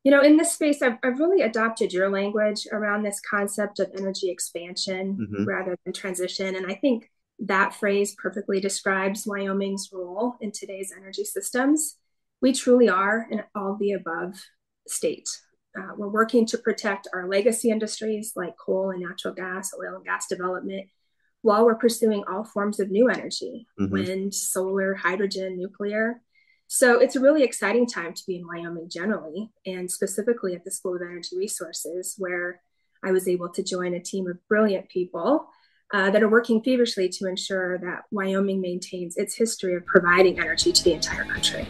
In this space, I've really adopted your language around this concept of energy expansion Hmm. rather than transition. And I think that phrase perfectly describes Wyoming's role in today's energy systems. We truly are an all the above state. We're working to protect our legacy industries like coal and natural gas, oil and gas development, while we're pursuing all forms of new energy, Hmm. wind, solar, hydrogen, nuclear. So it's a really exciting time to be in Wyoming generally, and specifically at the School of Energy Resources, where I was able to join a team of brilliant people that are working feverishly to ensure that Wyoming maintains its history of providing energy to the entire country.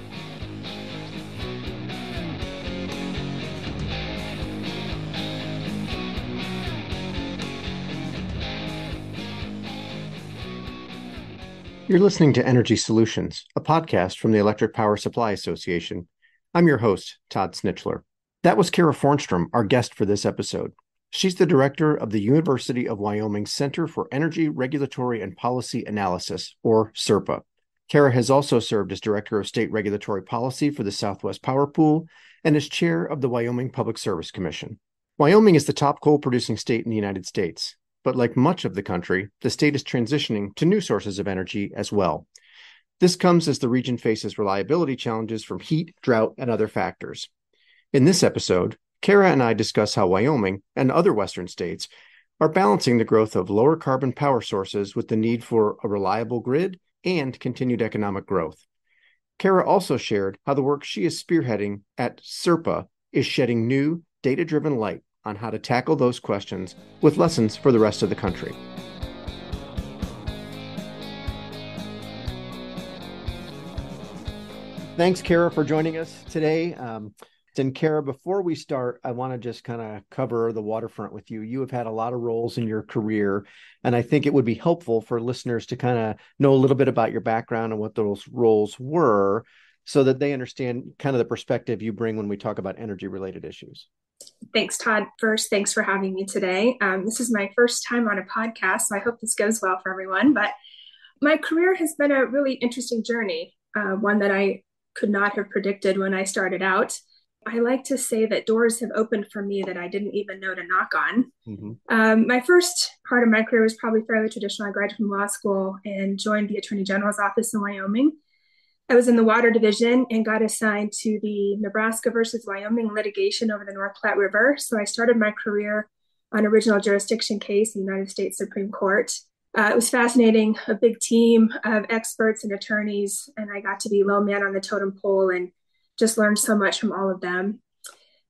You're listening to Energy Solutions, a podcast from the Electric Power Supply Association. I'm your host, Todd Snitchler. That was Kara Fornstrom, our guest for this episode. She's the director of the University of Wyoming Center for Energy Regulatory and Policy Analysis, or SERPA. Kara has also served as director of state regulatory policy for the Southwest Power Pool and as chair of the Wyoming Public Service Commission. Wyoming is the top coal-producing state in the United States. But like much of the country, the state is transitioning to new sources of energy as well. This comes as the region faces reliability challenges from heat, drought, and other factors. In this episode, Kara and I discuss how Wyoming and other Western states are balancing the growth of lower carbon power sources with the need for a reliable grid and continued economic growth. Kara also shared how the work she is spearheading at SERPA is shedding new, data-driven light on how to tackle those questions with lessons for the rest of the country. Thanks, Kara, for joining us today. And Kara, before we start, I want to just kind of cover the waterfront with you. You have had a lot of roles in your career, and I think it would be helpful for listeners to kind of know a little bit about your background and what those roles were so that they understand kind of the perspective you bring when we talk about energy-related issues. Thanks, Todd. First, thanks for having me today. This is my first time on a podcast, so I hope this goes well for everyone. But my career has been a really interesting journey, one that I could not have predicted when I started out. I like to say that doors have opened for me that I didn't even know to knock on. Mm-hmm. My first part of my career was probably fairly traditional. I graduated from law school and joined the Attorney General's office in Wyoming. I was in the water division and got assigned to the Nebraska versus Wyoming litigation over the North Platte River. So I started my career on original jurisdiction case in the United States Supreme Court. It was fascinating, a big team of experts and attorneys, and I got to be low man on the totem pole and just learned so much from all of them.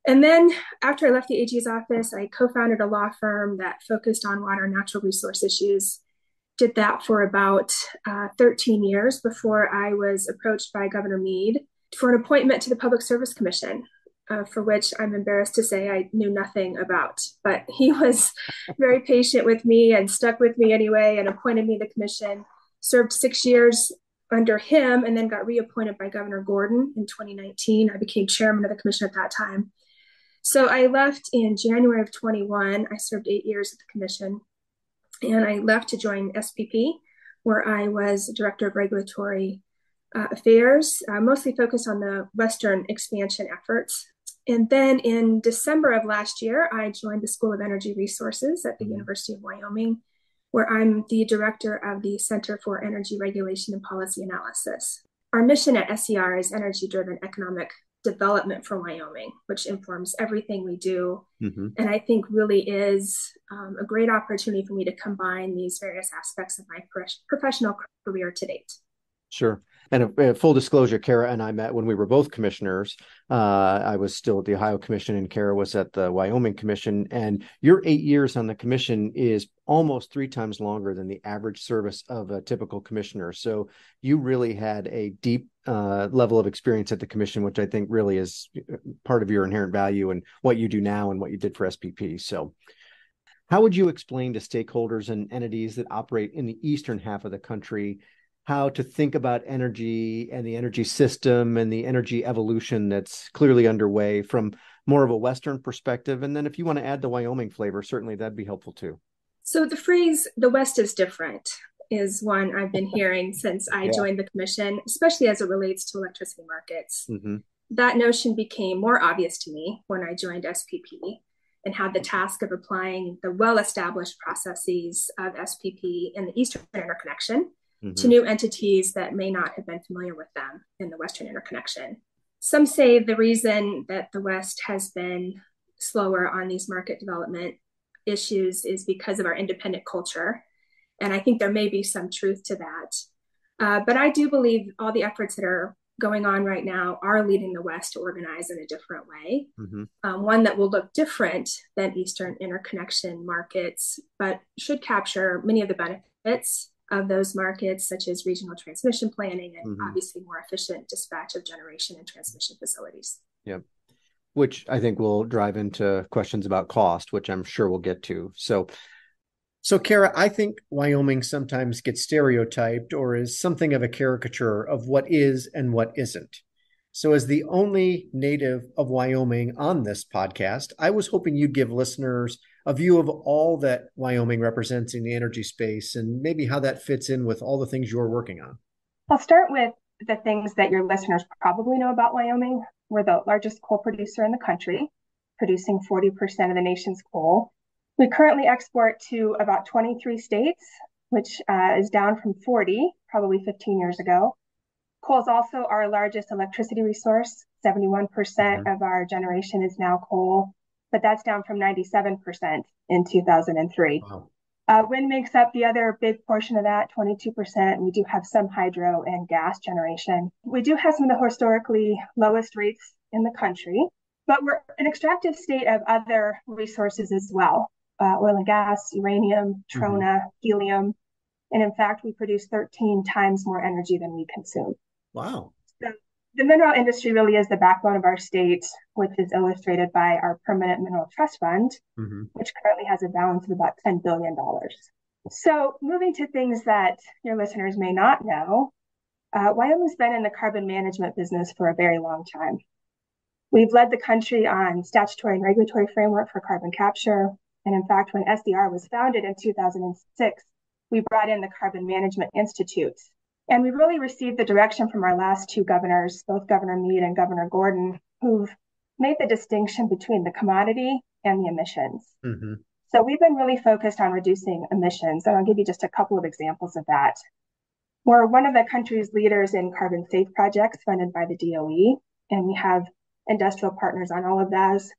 And then after I left the AG's office, I co-founded a law firm that focused on water and natural resource issues. Did that for about 13 years before I was approached by Governor Meade for an appointment to the Public Service Commission, for which I'm embarrassed to say I knew nothing about. But he was very patient with me and stuck with me anyway and appointed me to the commission, served 6 years under him, and then got reappointed by Governor Gordon in 2019. I became chairman of the commission at that time. So I left in January of 21. I served 8 years at the commission. And I left to join SPP, where I was director of regulatory affairs, mostly focused on the Western expansion efforts. And then in December of last year, I joined the School of Energy Resources at the University of Wyoming, where I'm the director of the Center for Energy Regulation and Policy Analysis. Our mission at SER is energy-driven economic development for Wyoming, which informs everything we do. Mm-hmm. And I think really is a great opportunity for me to combine these various aspects of my professional career to date. Sure. And full disclosure, Kara and I met when we were both commissioners. I was still at the Ohio Commission and Kara was at the Wyoming Commission. And your 8 years on the commission is almost 3 times longer than the average service of a typical commissioner. So you really had a deep level of experience at the commission, which I think really is part of your inherent value and what you do now and what you did for SPP. So how would you explain to stakeholders and entities that operate in the eastern half of the country how to think about energy and the energy system and the energy evolution that's clearly underway from more of a Western perspective? And then if you want to add the Wyoming flavor, certainly that'd be helpful too. So the phrase, the West is different, is one I've been hearing since I Yeah. joined the commission, especially as it relates to electricity markets. Mm-hmm. That notion became more obvious to me when I joined SPP and had the task of applying the well-established processes of SPP in the Eastern Interconnection to new entities that may not have been familiar with them in the Western Interconnection. Some say the reason that the West has been slower on these market development issues is because of our independent culture. And I think there may be some truth to that. But I do believe all the efforts that are going on right now are leading the West to organize in a different way, one that will look different than Eastern interconnection markets, but should capture many of the benefits of those markets, such as regional transmission planning and obviously more efficient dispatch of generation and transmission facilities. Yep. Which I think will drive into questions about cost, which I'm sure we'll get to. So Kara, I think Wyoming sometimes gets stereotyped or is something of a caricature of what is and what isn't. So as the only native of Wyoming on this podcast, I was hoping you'd give listeners a view of all that Wyoming represents in the energy space and maybe how that fits in with all the things you're working on. I'll start with the things that your listeners probably know about Wyoming. We're the largest coal producer in the country, producing 40% of the nation's coal. We currently export to about 23 states, which is down from 40, probably 15 years ago. Coal is also our largest electricity resource. 71% of our generation is now coal, but that's down from 97% in 2003. Wow. Wind makes up the other big portion of that, 22%. We do have some hydro and gas generation. We do have some of the historically lowest rates in the country, but we're an extractive state of other resources as well. Oil and gas, uranium, trona, helium. And in fact, we produce 13 times more energy than we consume. Wow. So the mineral industry really is the backbone of our state, which is illustrated by our permanent mineral trust fund, which currently has a balance of about $10 billion. So moving to things that your listeners may not know, Wyoming's been in the carbon management business for a very long time. We've led the country on statutory and regulatory framework for carbon capture. And in fact, when SDR was founded in 2006, we brought in the Carbon Management Institute. And we really received the direction from our last two governors, both Governor Meade and Governor Gordon, who've made the distinction between the commodity and the emissions. So we've been really focused on reducing emissions. And I'll give you just a couple of examples of that. We're one of the country's leaders in carbon safe projects funded by the DOE. And we have industrial partners on all of those,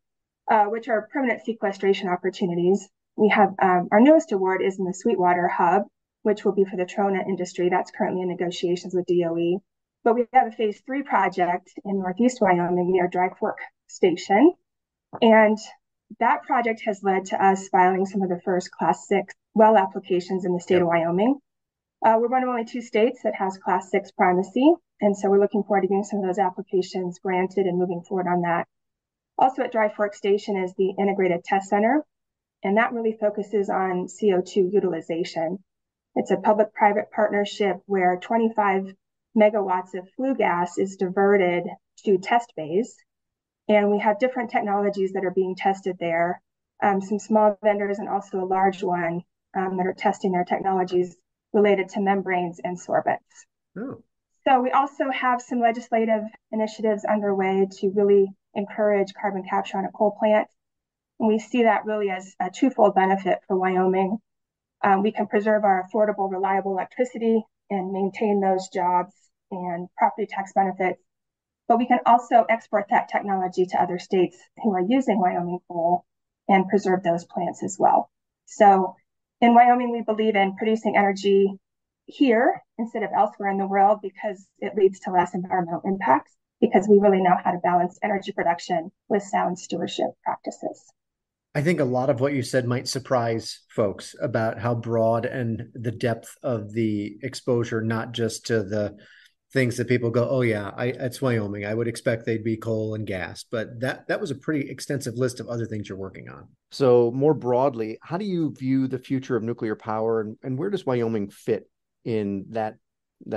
which are permanent sequestration opportunities. We have our newest award is in the Sweetwater Hub, which will be for the trona industry. That's currently in negotiations with DOE. But we have a phase 3 project in Northeast Wyoming near Dry Fork Station. And that project has led to us filing some of the first Class 6 well applications in the state of Wyoming. We're one of only 2 states that has Class 6 primacy. And so we're looking forward to getting some of those applications granted and moving forward on that. Also at Dry Fork Station is the Integrated Test Center, and that really focuses on CO2 utilization. It's a public-private partnership where 25 megawatts of flue gas is diverted to test bays, and we have different technologies that are being tested there, some small vendors and also a large one that are testing their technologies related to membranes and sorbents. So we also have some legislative initiatives underway to really encourage carbon capture on a coal plant. And we see that really as a twofold benefit for Wyoming. We can preserve our affordable, reliable electricity and maintain those jobs and property tax benefits. But we can also export that technology to other states who are using Wyoming coal and preserve those plants as well. So in Wyoming, we believe in producing energy here instead of elsewhere in the world because it leads to less environmental impacts, because we really know how to balance energy production with sound stewardship practices. I think a lot of what you said might surprise folks about how broad and the depth of the exposure, not just to the things that people go, oh yeah, it's Wyoming. I would expect they'd be coal and gas, but that was a pretty extensive list of other things you're working on. So more broadly, how do you view the future of nuclear power and where does Wyoming fit in that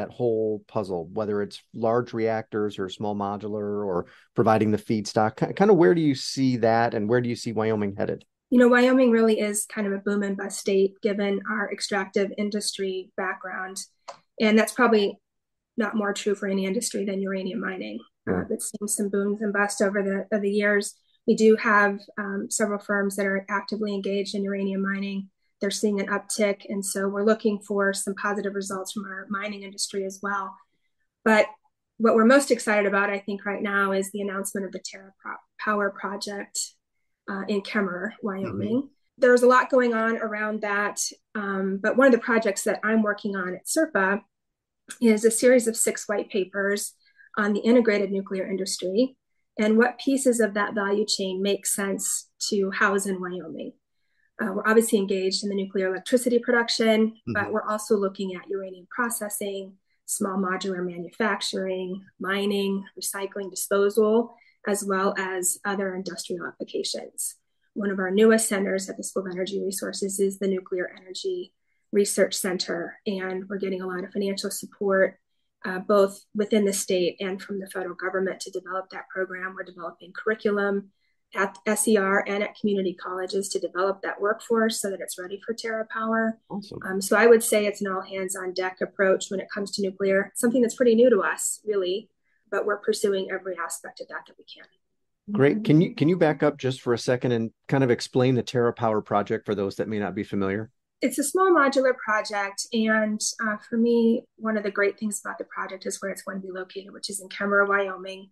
whole puzzle, whether it's large reactors or small modular or providing the feedstock? Kind of where do you see that and where do you see Wyoming headed? You know, Wyoming really is kind of a boom and bust state given our extractive industry background. And that's probably not more true for any industry than uranium mining. It's seen some booms and busts over the years. We do have several firms that are actively engaged in uranium mining. They're seeing an uptick, and so we're looking for some positive results from our mining industry as well. But what we're most excited about, I think, right now is the announcement of the TerraPower project in Kemmerer, Wyoming. There's a lot going on around that, but one of the projects that I'm working on at SERPA is a series of 6 white papers on the integrated nuclear industry and what pieces of that value chain make sense to house in Wyoming. We're obviously engaged in the nuclear electricity production, but we're also looking at uranium processing, small modular manufacturing, mining, recycling, disposal, as well as other industrial applications. One of our newest centers at the School of Energy Resources is the Nuclear Energy Research Center, and we're getting a lot of financial support both within the state and from the federal government to develop that program. We're developing curriculum at SER and at community colleges to develop that workforce so that it's ready for TerraPower. Awesome. So I would say it's an all hands on deck approach when it comes to nuclear, something that's pretty new to us, really, but we're pursuing every aspect of that we can. Great. Can you back up just for a second and kind of explain the TerraPower project for those that may not be familiar? It's a small modular project, and for me, one of the great things about the project is where it's going to be located, which is in Kemmerer, Wyoming,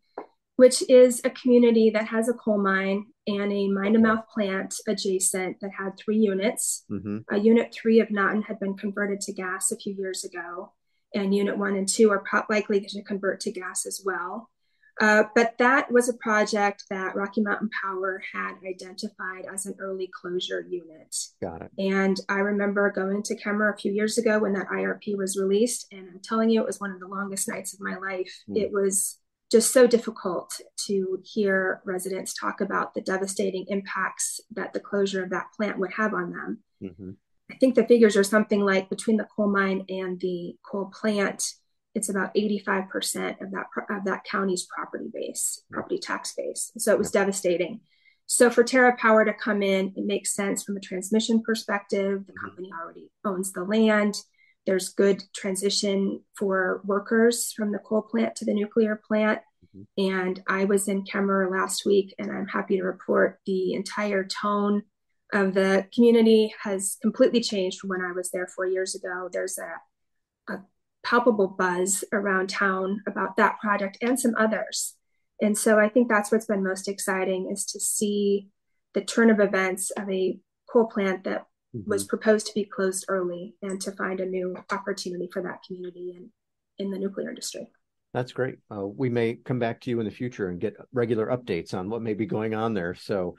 which is a community that has a coal mine and a mine-to-mouth plant adjacent that had 3 units. Unit 3 of Naughton had been converted to gas a few years ago, and Unit 1 and 2 are likely to convert to gas as well. But that was a project that Rocky Mountain Power had identified as an early closure unit. Got it. And I remember going to Kemmerer a few years ago when that IRP was released, and I'm telling you, it was one of the longest nights of my life. It was just so difficult to hear residents talk about the devastating impacts that the closure of that plant would have on them. I think the figures are something like between the coal mine and the coal plant, it's about 85% of that county's property tax base. So it was devastating. So for TerraPower to come in, it makes sense from a transmission perspective. The company already owns the land. There's good transition for workers from the coal plant to the nuclear plant. And I was in Kemmerer last week, and I'm happy to report the entire tone of the community has completely changed from when I was there 4 years ago. There's a palpable buzz around town about that project and some others. And so I think that's what's been most exciting, is to see the turn of events of a coal plant that was proposed to be closed early and to find a new opportunity for that community in the nuclear industry. That's great. We may come back to you in the future and get regular updates on what may be going on there. So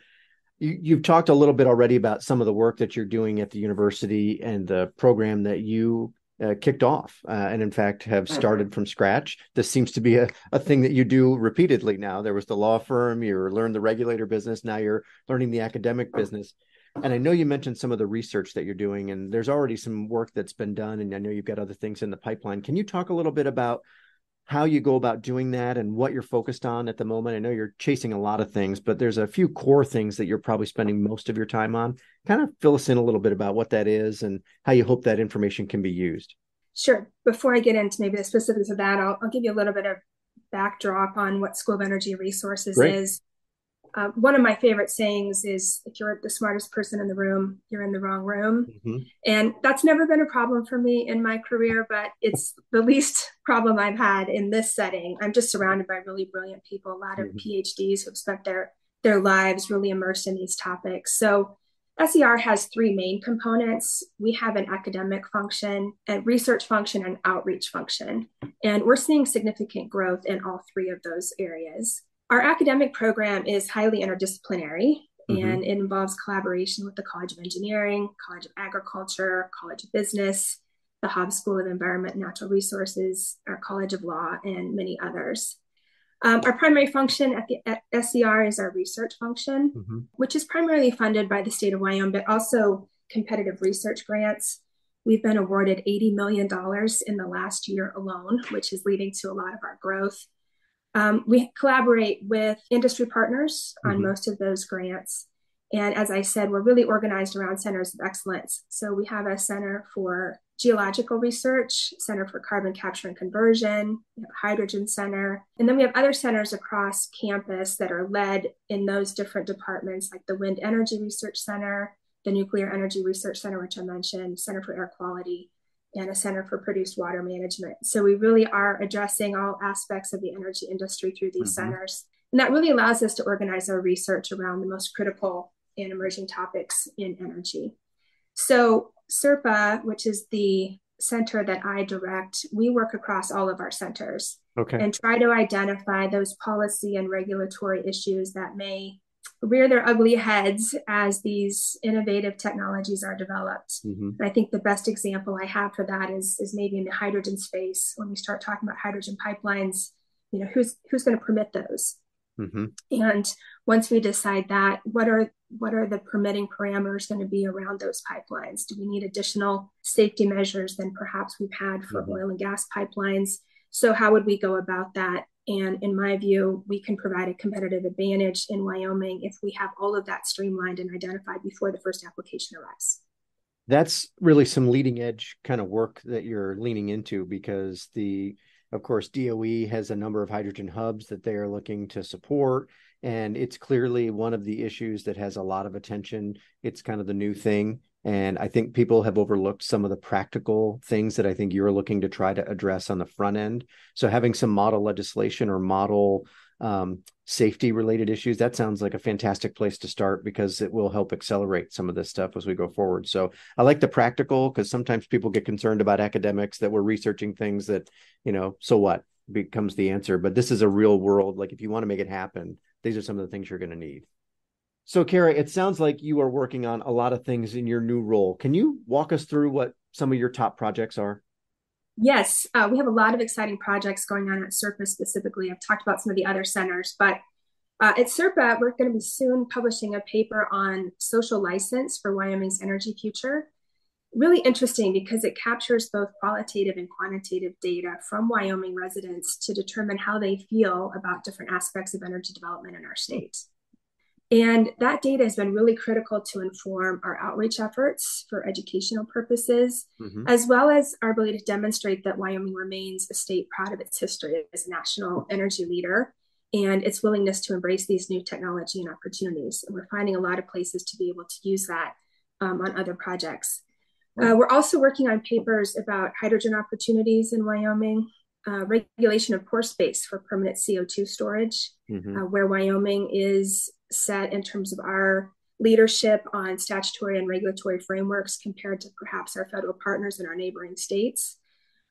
you've talked a little bit already about some of the work that you're doing at the university and the program that you kicked off and in fact have started from scratch. This seems to be a thing that you do repeatedly now. There was the law firm, you learned the regulator business, now you're learning the academic business. And I know you mentioned some of the research that you're doing, and there's already some work that's been done, and I know you've got other things in the pipeline. Can you talk a little bit about how you go about doing that and what you're focused on at the moment? I know you're chasing a lot of things, but there's a few core things that you're probably spending most of your time on. Kind of fill us in a little bit about what that is and how you hope that information can be used. Sure. Before I get into maybe the specifics of that, I'll give you a little bit of backdrop on what School of Energy Resources is. One of my favorite sayings is, if you're the smartest person in the room, you're in the wrong room. And that's never been a problem for me in my career, but it's the least problem I've had in this setting. I'm just surrounded by really brilliant people, a lot of PhDs who have spent their lives really immersed in these topics. So SER has 3 main components. We have an academic function, a research function, and outreach function. And we're seeing significant growth in all 3 of those areas. Our academic program is highly interdisciplinary, and it involves collaboration with the College of Engineering, College of Agriculture, College of Business, the Hobbs School of Environment and Natural Resources, our College of Law, and many others. Our primary function at SER is our research function, which is primarily funded by the state of Wyoming, but also competitive research grants. We've been awarded $80 million in the last year alone, which is leading to a lot of our growth. We collaborate with industry partners on most of those grants. And as I said, we're really organized around centers of excellence. So we have a center for geological research, Center for Carbon Capture and Conversion, Hydrogen Center. And then we have other centers across campus that are led in those different departments, like the Wind Energy Research Center, the Nuclear Energy Research Center, which I mentioned, Center for Air Quality, and a Center for Produced Water Management. So we really are addressing all aspects of the energy industry through these centers. And that really allows us to organize our research around the most critical and emerging topics in energy. So SERPA, which is the center that I direct, we work across all of our centers and try to identify those policy and regulatory issues that may rear their ugly heads as these innovative technologies are developed. And I think the best example I have for that is maybe in the hydrogen space. When we start talking about hydrogen pipelines, who's going to permit those? And once we decide that, what are the permitting parameters going to be around those pipelines? Do we need additional safety measures than perhaps we've had for oil and gas pipelines? So how would we go about that? And in my view, we can provide a competitive advantage in Wyoming if we have all of that streamlined and identified before the first application arrives. That's really some leading edge kind of work that you're leaning into, because of course, DOE has a number of hydrogen hubs that they are looking to support. And it's clearly one of the issues that has a lot of attention. It's kind of the new thing. And I think people have overlooked some of the practical things that I think you're looking to try to address on the front end. So having some model legislation or model safety related issues, that sounds like a fantastic place to start, because it will help accelerate some of this stuff as we go forward. So I like the practical, because sometimes people get concerned about academics that we're researching things that, so what becomes the answer. But this is a real world. Like, if you want to make it happen, these are some of the things you're going to need. So Kara, it sounds like you are working on a lot of things in your new role. Can you walk us through what some of your top projects are? Yes, we have a lot of exciting projects going on at SERPA specifically. I've talked about some of the other centers, but at SERPA, we're going to be soon publishing a paper on social license for Wyoming's energy future. Really interesting, because it captures both qualitative and quantitative data from Wyoming residents to determine how they feel about different aspects of energy development in our state. And that data has been really critical to inform our outreach efforts for educational purposes, as well as our ability to demonstrate that Wyoming remains a state proud of its history as a national energy leader and its willingness to embrace these new technology and opportunities. And we're finding a lot of places to be able to use that on other projects. We're also working on papers about hydrogen opportunities in Wyoming, regulation of pore space for permanent CO2 storage, where Wyoming is set in terms of our leadership on statutory and regulatory frameworks compared to perhaps our federal partners in our neighboring states.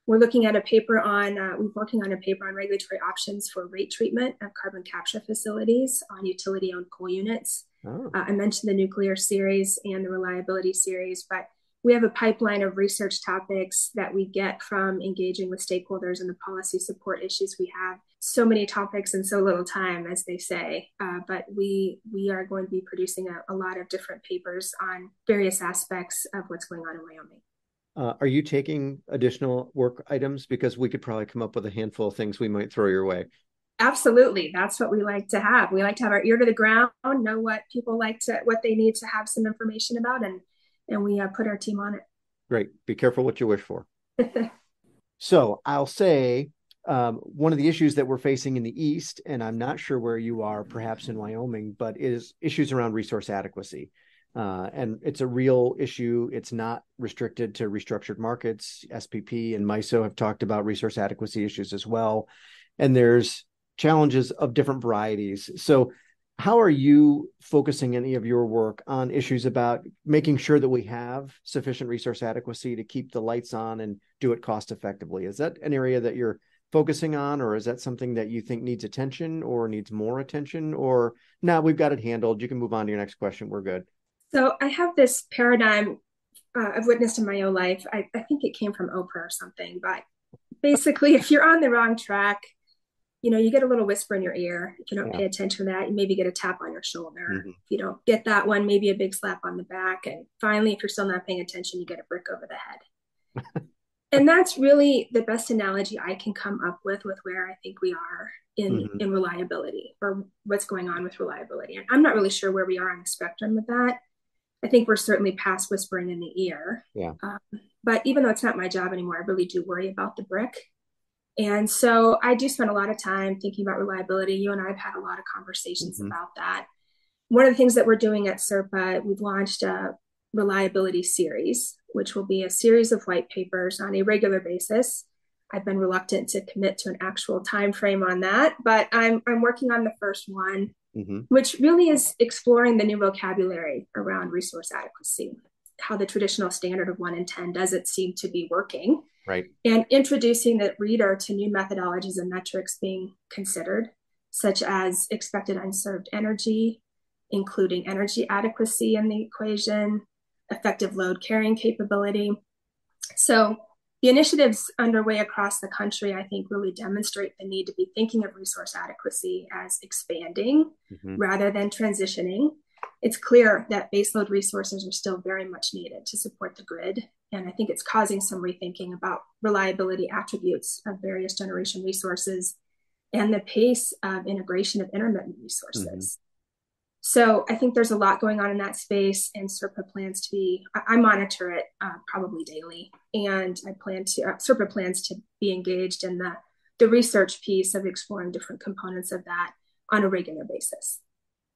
We're looking at a paper on, we're working on a paper on regulatory options for rate treatment of carbon capture facilities on utility-owned coal units. I mentioned the nuclear series and the reliability series, but we have a pipeline of research topics that we get from engaging with stakeholders and the policy support issues we have. So many topics in so little time, as they say, but we are going to be producing a lot of different papers on various aspects of what's going on in Wyoming. Are you taking additional work items? Because we could probably come up with a handful of things we might throw your way. Absolutely. That's what we like to have. We like to have our ear to the ground, know what people what they need to have some information about, and we put our team on it. Great. Be careful what you wish for. So I'll say one of the issues that we're facing in the East, and I'm not sure where you are, perhaps in Wyoming, but is issues around resource adequacy. And it's a real issue. It's not restricted to restructured markets. SPP and MISO have talked about resource adequacy issues as well. And there's challenges of different varieties. So how are you focusing any of your work on issues about making sure that we have sufficient resource adequacy to keep the lights on and do it cost effectively? Is that an area that you're focusing on, or is that something that you think needs attention or needs more attention, or no, we've got it handled, you can move on to your next question, we're good? So I have this paradigm I've witnessed in my own life. I think it came from Oprah or something, but basically if you're on the wrong track, you get a little whisper in your ear. If you don't pay attention to that, you maybe get a tap on your shoulder. If you don't get that one, maybe a big slap on the back. And finally, if you're still not paying attention, you get a brick over the head. And that's really the best analogy I can come up with where I think we are in reliability, or what's going on with reliability. And I'm not really sure where we are on the spectrum with that. I think we're certainly past whispering in the ear. But even though it's not my job anymore, I really do worry about the brick. And so I do spend a lot of time thinking about reliability. You and I have had a lot of conversations about that. One of the things that we're doing at SERPA, we've launched a reliability series, which will be a series of white papers on a regular basis. I've been reluctant to commit to an actual time frame on that, but I'm working on the first one, which really is exploring the new vocabulary around resource adequacy, how the traditional standard of 1 in 10 doesn't seem to be working. Right. And introducing the reader to new methodologies and metrics being considered, such as expected unserved energy, including energy adequacy in the equation, effective load carrying capability. So the initiatives underway across the country, I think, really demonstrate the need to be thinking of resource adequacy as expanding rather than transitioning. It's clear that baseload resources are still very much needed to support the grid. And I think it's causing some rethinking about reliability attributes of various generation resources and the pace of integration of intermittent resources. So I think there's a lot going on in that space, and SERPA plans to be, I monitor it probably daily, and SERPA plans to be engaged in the research piece of exploring different components of that on a regular basis.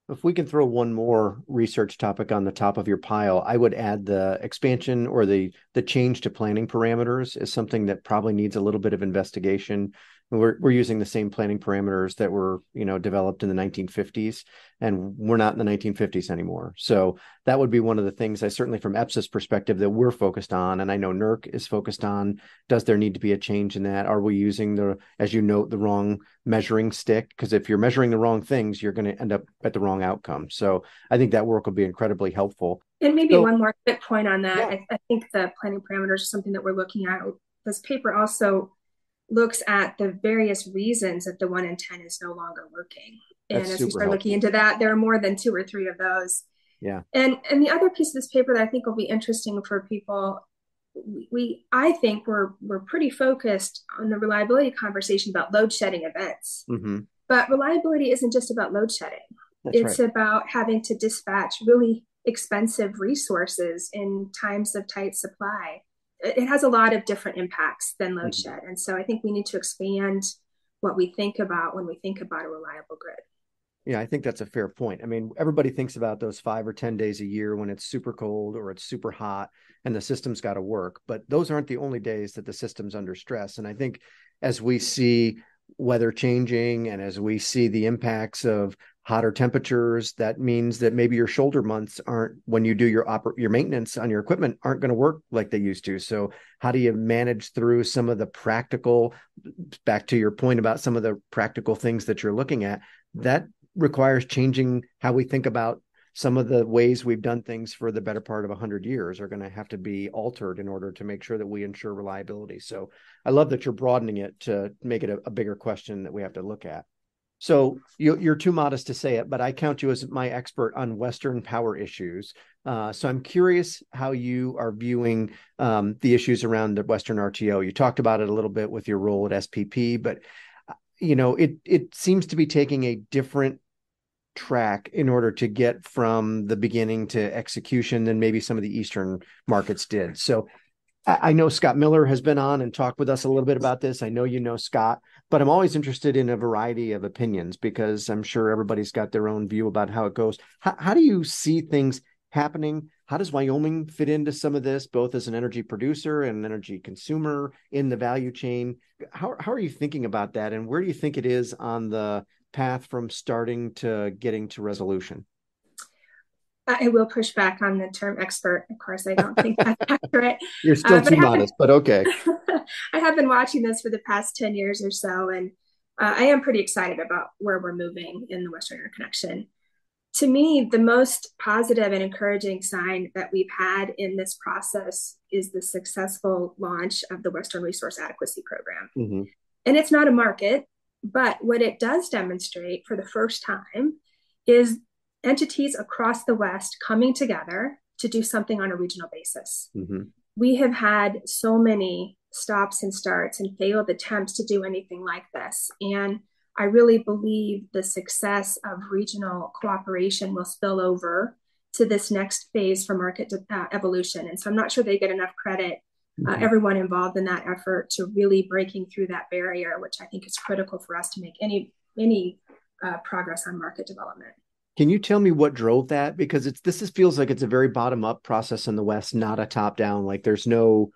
If we can throw one more research topic on the top of your pile, I would add the expansion or the change to planning parameters is something that probably needs a little bit of investigation. We're using the same planning parameters that were, developed in the 1950s, and we're not in the 1950s anymore. So that would be one of the things, certainly from EPSA's perspective, that we're focused on, and I know NERC is focused on. Does there need to be a change in that? Are we using as you note, the wrong measuring stick? Because if you're measuring the wrong things, you're going to end up at the wrong outcome. So I think that work will be incredibly helpful. And maybe one more quick point on that. Yeah. I think the planning parameters are something that we're looking at. This paper also looks at the various reasons that the 1 in 10 is no longer working. And as we start looking into that, there are more than 2 or 3 of those. Yeah. And the other piece of this paper that I think will be interesting for people, I think we're pretty focused on the reliability conversation about load shedding events. But reliability isn't just about load shedding. It's about having to dispatch really expensive resources in times of tight supply. It has a lot of different impacts than load shed. And so I think we need to expand what we think about when we think about a reliable grid. Yeah, I think that's a fair point. I mean, everybody thinks about those 5 or 10 days a year when it's super cold or it's super hot and the system's got to work. But those aren't the only days that the system's under stress. And I think as we see weather changing and as we see the impacts of hotter temperatures, that means that maybe your shoulder months aren't, when you do your maintenance on your equipment, aren't going to work like they used to. So how do you manage through some of the practical, back to your point about some of the practical things that you're looking at, that requires changing how we think about some of the ways we've done things for the better part of 100 years are going to have to be altered in order to make sure that we ensure reliability. So I love that you're broadening it to make it a bigger question that we have to look at. So you're too modest to say it, but I count you as my expert on Western power issues. So I'm curious how you are viewing the issues around the Western RTO. You talked about it a little bit with your role at SPP, but it seems to be taking a different track in order to get from the beginning to execution than maybe some of the Eastern markets did. So I know Scott Miller has been on and talked with us a little bit about this. I know you know Scott, but I'm always interested in a variety of opinions because I'm sure everybody's got their own view about how it goes. How do you see things happening? How does Wyoming fit into some of this, both as an energy producer and an energy consumer in the value chain? How are you thinking about that? And where do you think it is on the path from starting to getting to resolution? I will push back on the term expert. Of course, I don't think that's accurate. You're still too modest, but okay. I have been watching this for the past 10 years or so, and I am pretty excited about where we're moving in the Western Interconnection. To me, the most positive and encouraging sign that we've had in this process is the successful launch of the Western Resource Adequacy Program. And it's not a market, but what it does demonstrate for the first time is entities across the West coming together to do something on a regional basis. We have had so many stops and starts and failed attempts to do anything like this. And I really believe the success of regional cooperation will spill over to this next phase for market evolution. And so I'm not sure they get enough credit everyone involved in that effort to really breaking through that barrier, which I think is critical for us to make any progress on market development. Can you tell me what drove that? Because feels like it's a very bottom-up process in the West, not a top-down. Like there's no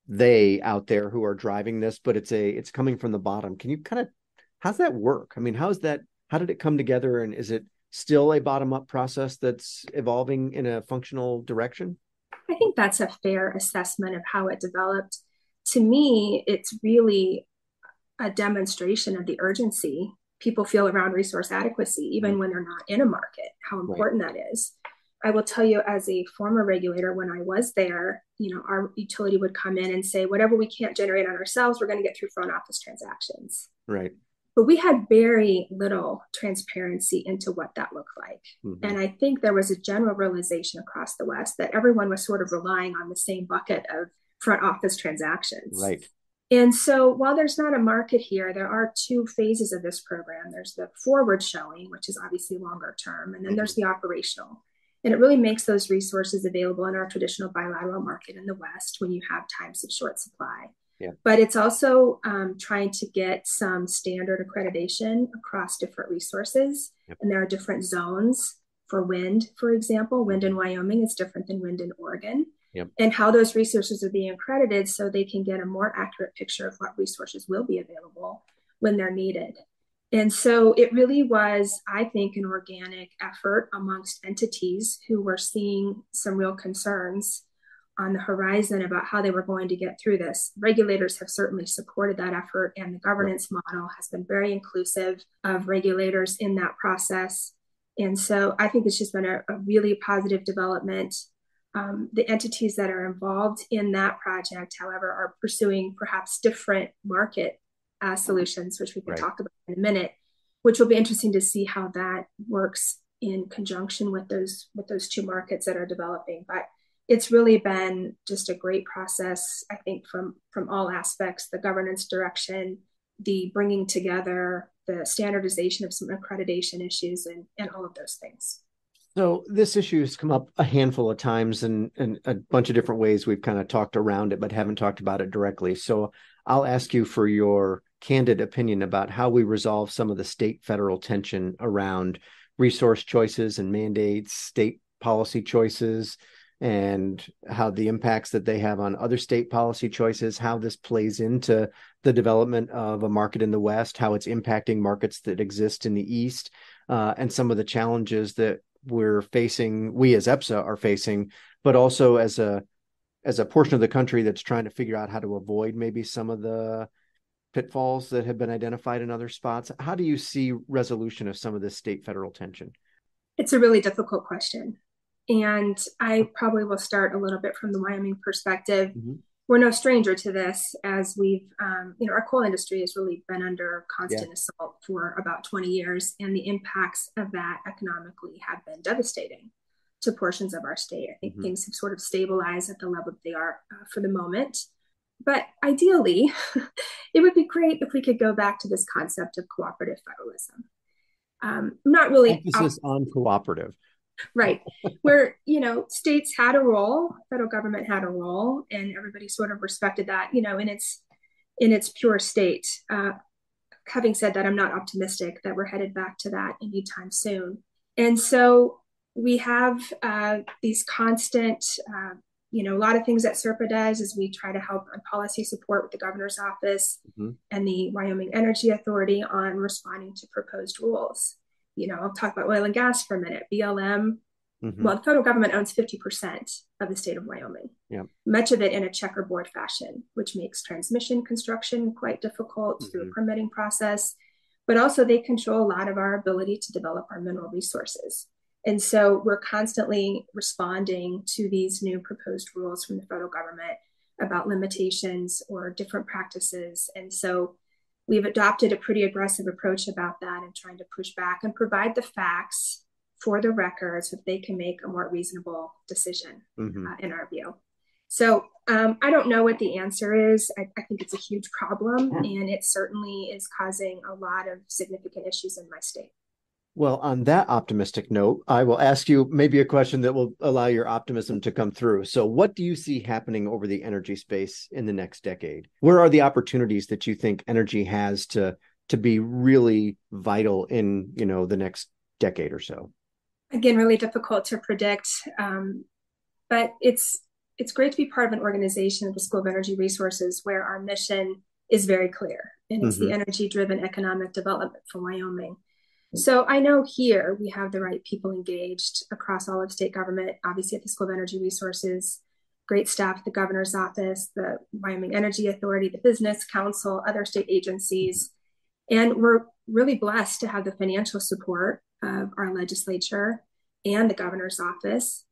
they out there who are driving this, but it's coming from the bottom. Can you how's that work? I mean, how did it come together, and is it still a bottom-up process that's evolving in a functional direction? I think that's a fair assessment of how it developed. To me, it's really a demonstration of the urgency people feel around resource adequacy, even when they're not in a market, how important that is. I will tell you, as a former regulator, when I was there, our utility would come in and say, whatever we can't generate on ourselves, we're going to get through front office transactions. Right. But we had very little transparency into what that looked like. And I think there was a general realization across the West that everyone was sort of relying on the same bucket of front office transactions. Right. And so while there's not a market here, there are two phases of this program. There's the forward showing, which is obviously longer term, and then there's the operational. And it really makes those resources available in our traditional bilateral market in the West when you have times of short supply. Yeah. But it's also trying to get some standard accreditation across different resources. Yep. And there are different zones for wind, for example. Wind in Wyoming is different than wind in Oregon. Yep. And how those resources are being accredited so they can get a more accurate picture of what resources will be available when they're needed. And so it really was, I think, an organic effort amongst entities who were seeing some real concerns on the horizon about how they were going to get through this. Regulators have certainly supported that effort, and the governance model has been very inclusive of regulators in that process. And so I think it's just been a really positive development. The entities that are involved in that project, however, are pursuing perhaps different market solutions, which we can talk about in a minute, which will be interesting to see how that works in conjunction with those two markets that are developing. But it's really been just a great process, I think, from all aspects: the governance direction, the bringing together, the standardization of some accreditation issues, and all of those things. So this issue has come up a handful of times and a bunch of different ways. We've kind of talked around it, but haven't talked about it directly. So I'll ask you for your candid opinion about how we resolve some of the state-federal tension around resource choices and mandates, state policy choices, and how the impacts that they have on other state policy choices, how this plays into the development of a market in the West, how it's impacting markets that exist in the East, and some of the challenges that we as EPSA are facing, but also as a portion of the country that's trying to figure out how to avoid maybe some of the pitfalls that have been identified in other spots. How do you see resolution of some of this state-federal tension? It's a really difficult question. And I probably will start a little bit from the Wyoming perspective. Mm-hmm. We're no stranger to this, as we've, our coal industry has really been under constant assault for about 20 years, and the impacts of that economically have been devastating to portions of our state. I think things have sort of stabilized at the level they are for the moment. But ideally, it would be great if we could go back to this concept of cooperative federalism. Not really emphasis on cooperative. Right. Where, states had a role, federal government had a role, and everybody sort of respected that, in its pure state. Having said that, I'm not optimistic that we're headed back to that anytime soon. And so we have these constant, a lot of things that SERPA does is we try to help on policy support with the governor's office and the Wyoming Energy Authority on responding to proposed rules. I'll talk about oil and gas for a minute. BLM, well, the federal government owns 50% of the state of Wyoming, much of it in a checkerboard fashion, which makes transmission construction quite difficult through a permitting process. But also they control a lot of our ability to develop our mineral resources. And so we're constantly responding to these new proposed rules from the federal government about limitations or different practices. And so we've adopted a pretty aggressive approach about that and trying to push back and provide the facts for the record so that they can make a more reasonable decision in our view. So I don't know what the answer is. I think it's a huge problem, and it certainly is causing a lot of significant issues in my state. Well, on that optimistic note, I will ask you maybe a question that will allow your optimism to come through. So what do you see happening over the energy space in the next decade? Where are the opportunities that you think energy has to be really vital in, the next decade or so? Again, really difficult to predict, but it's great to be part of an organization at the School of Energy Resources where our mission is very clear, and it's the energy-driven economic development for Wyoming. So I know here we have the right people engaged across all of state government, obviously at the School of Energy Resources, great staff at the governor's office, the Wyoming Energy Authority, the Business Council, other state agencies. And we're really blessed to have the financial support of our legislature and the governor's office.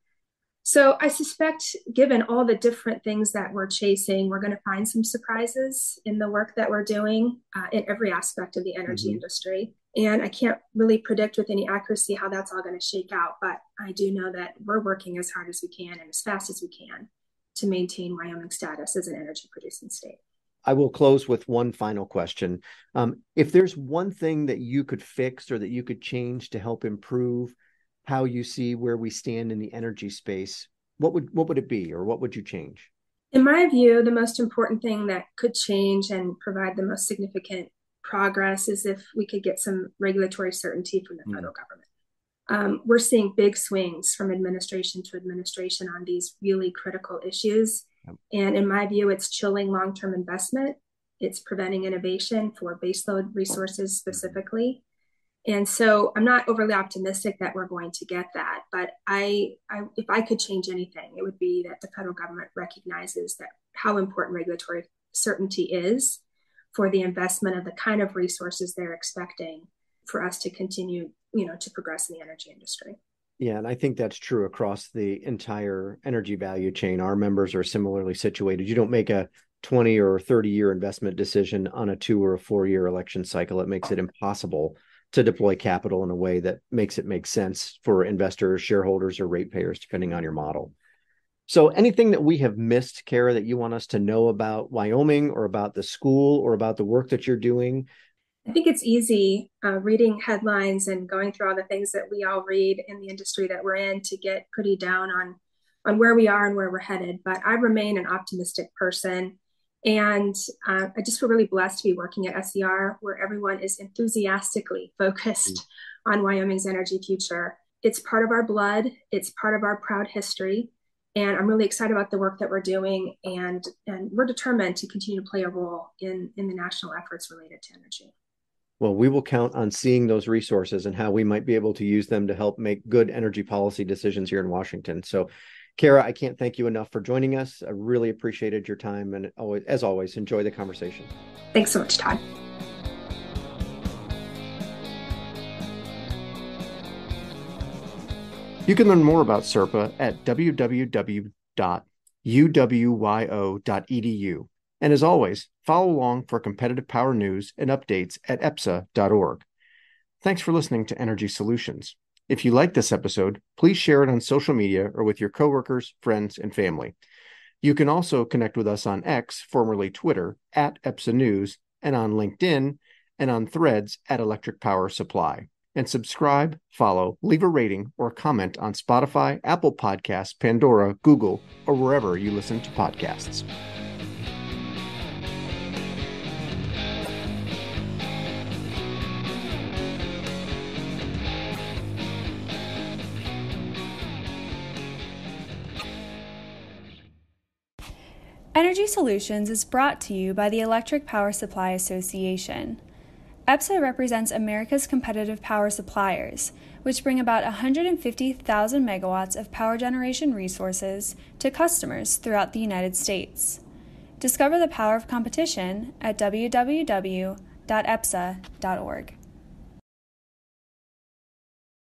So I suspect, given all the different things that we're chasing, we're going to find some surprises in the work that we're doing in every aspect of the energy industry. And I can't really predict with any accuracy how that's all going to shake out, but I do know that we're working as hard as we can and as fast as we can to maintain Wyoming's status as an energy producing state. I will close with one final question. If there's one thing that you could fix or that you could change to help improve how you see where we stand in the energy space, what would it be, or what would you change? In my view, the most important thing that could change and provide the most significant progress is if we could get some regulatory certainty from the federal government. We're seeing big swings from administration to administration on these really critical issues. And in my view, it's chilling long-term investment. It's preventing innovation for baseload resources specifically. And so I'm not overly optimistic that we're going to get that. But if I could change anything, it would be that the federal government recognizes that how important regulatory certainty is for the investment of the kind of resources they're expecting for us to continue, to progress in the energy industry. Yeah, and I think that's true across the entire energy value chain. Our members are similarly situated. You don't make a 20 or 30-year investment decision on a 2 or a 4-year election cycle. It makes it impossible to deploy capital in a way that makes it make sense for investors, shareholders, or ratepayers, depending on your model. So anything that we have missed, Kara, that you want us to know about Wyoming or about the school or about the work that you're doing? I think it's easy reading headlines and going through all the things that we all read in the industry that we're in to get pretty down on where we are and where we're headed. But I remain an optimistic person. And I just feel really blessed to be working at SER, where everyone is enthusiastically focused on Wyoming's energy future. It's part of our blood. It's part of our proud history. And I'm really excited about the work that we're doing. And we're determined to continue to play a role in the national efforts related to energy. Well, we will count on seeing those resources and how we might be able to use them to help make good energy policy decisions here in Washington. So, Kara, I can't thank you enough for joining us. I really appreciated your time, and as always, enjoy the conversation. Thanks so much, Todd. You can learn more about SERPA at www.uwyo.edu. And as always, follow along for competitive power news and updates at epsa.org. Thanks for listening to Energy Solutions. If you like this episode, please share it on social media or with your coworkers, friends, and family. You can also connect with us on X, formerly Twitter, at EPSA News, and on LinkedIn, and on Threads at Electric Power Supply. And subscribe, follow, leave a rating, or comment on Spotify, Apple Podcasts, Pandora, Google, or wherever you listen to podcasts. Energy Solutions is brought to you by the Electric Power Supply Association. EPSA represents America's competitive power suppliers, which bring about 150,000 megawatts of power generation resources to customers throughout the United States. Discover the power of competition at www.epsa.org.